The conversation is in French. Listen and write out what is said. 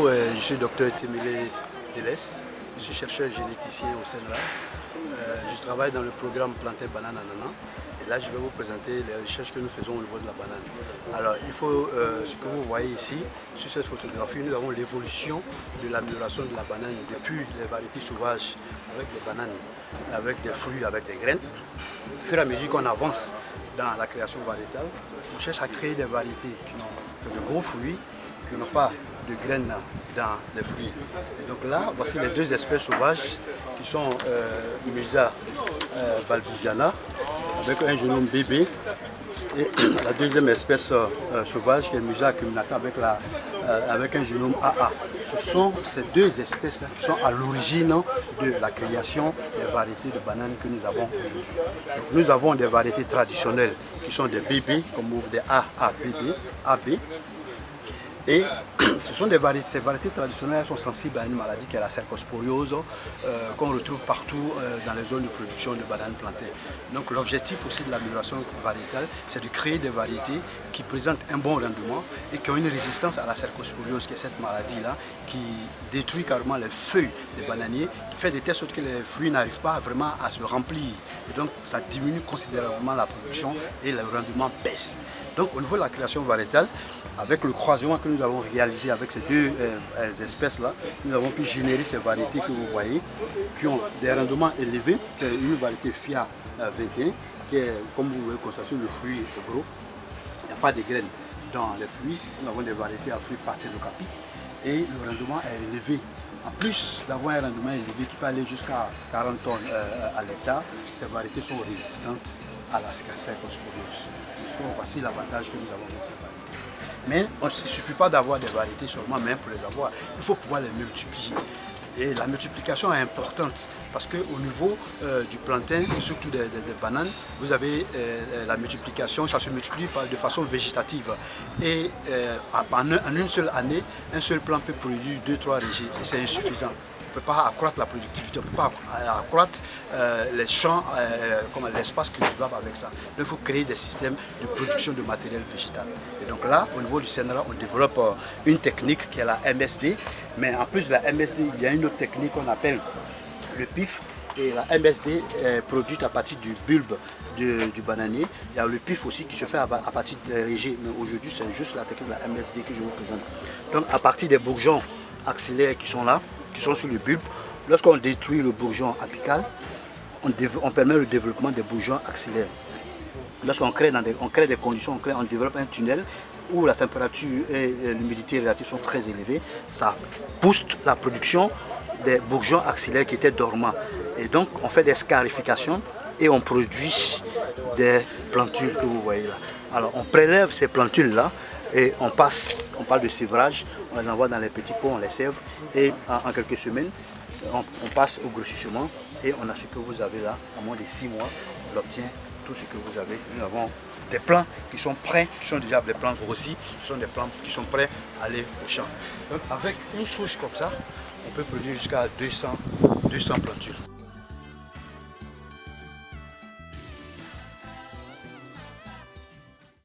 Je suis docteur Temile Delès, je suis chercheur généticien au CNRA. Je travaille dans le programme Planter Banane Ananas. Et là, je vais vous présenter les recherches que nous faisons au niveau de la banane. Alors, ce que vous voyez ici, sur cette photographie, nous avons l'évolution de l'amélioration de la banane depuis les variétés sauvages avec des bananes, avec des fruits, avec des graines. Au fur et à mesure qu'on avance dans la création variétale, on cherche à créer des variétés qui n'ont que de gros fruits, qui n'ont pas de graines dans les fruits. Et donc là, voici les deux espèces sauvages qui sont Musa balbisiana avec un génome bébé et la deuxième espèce sauvage qui est Musa acuminata avec un génome AA. Ce sont ces deux espèces-là qui sont à l'origine de la création des variétés de bananes que nous avons aujourd'hui. Nous avons des variétés traditionnelles qui sont des bébés, comme des AABB, AB. Et ces variétés traditionnelles sont sensibles à une maladie qui est la cercosporiose qu'on retrouve partout dans les zones de production de bananes plantées. Donc l'objectif aussi de l'amélioration variétale, c'est de créer des variétés qui présentent un bon rendement et qui ont une résistance à la cercosporiose, qui est cette maladie-là, qui détruit carrément les feuilles des bananiers, qui fait de telle sorte que les fruits n'arrivent pas vraiment à se remplir. Et donc ça diminue considérablement la production et le rendement baisse. Donc au niveau de la création variétale, avec le croisement que nous avons réalisé avec ces deux espèces-là, nous avons pu générer ces variétés que vous voyez, qui ont des rendements élevés, qui est une variété FIA 21, qui est, comme vous pouvez constater, le fruit est gros. Il n'y a pas de graines dans les fruits. Nous avons des variétés à fruits parthénocarpiques et le rendement est élevé. En plus d'avoir un rendement élevé qui peut aller jusqu'à 40 tonnes à l'hectare, ces variétés sont résistantes à la cercosporiose. Donc voici l'avantage que nous avons avec ces variétés. Mais il ne suffit pas d'avoir des variétés seulement, même pour les avoir, il faut pouvoir les multiplier. Et la multiplication est importante parce qu'au niveau du plantain, surtout des bananes, vous avez la multiplication, ça se multiplie de façon végétative. Et en une seule année, un seul plant peut produire 2-3 régis et c'est insuffisant. On ne peut pas accroître la productivité, on ne peut pas accroître les champs, l'espace cultivable avec ça. Donc, il faut créer des systèmes de production de matériel végétal. Et donc là, au niveau du CNRA, on développe une technique qui est la MSD. Mais en plus de la MSD, il y a une autre technique qu'on appelle le PIF. Et la MSD est produite à partir du bulbe du bananier. Il y a le PIF aussi qui se fait à partir des régis. Mais aujourd'hui, c'est juste la technique de la MSD que je vous présente. Donc à partir des bourgeons axillaires qui sont là, qui sont sur le bulbe, lorsqu'on détruit le bourgeon apical, on permet le développement des bourgeons axillaires. Lorsqu'on crée des conditions, on développe un tunnel où la température et l'humidité relative sont très élevées, ça booste la production des bourgeons axillaires qui étaient dormants. Et donc on fait des scarifications et on produit des plantules que vous voyez là. Alors on prélève ces plantules-là et on parle de sévrage, on les envoie dans les petits pots, on les sève et en quelques semaines, on passe au grossissement et on a ce que vous avez là, en moins de 6 mois, on obtient tout ce que vous avez. Nous avons des plants qui sont prêts, qui sont déjà des plants grossis, qui sont des plants qui sont prêts à aller au champ. Donc avec une souche comme ça, on peut produire jusqu'à 200 plantules.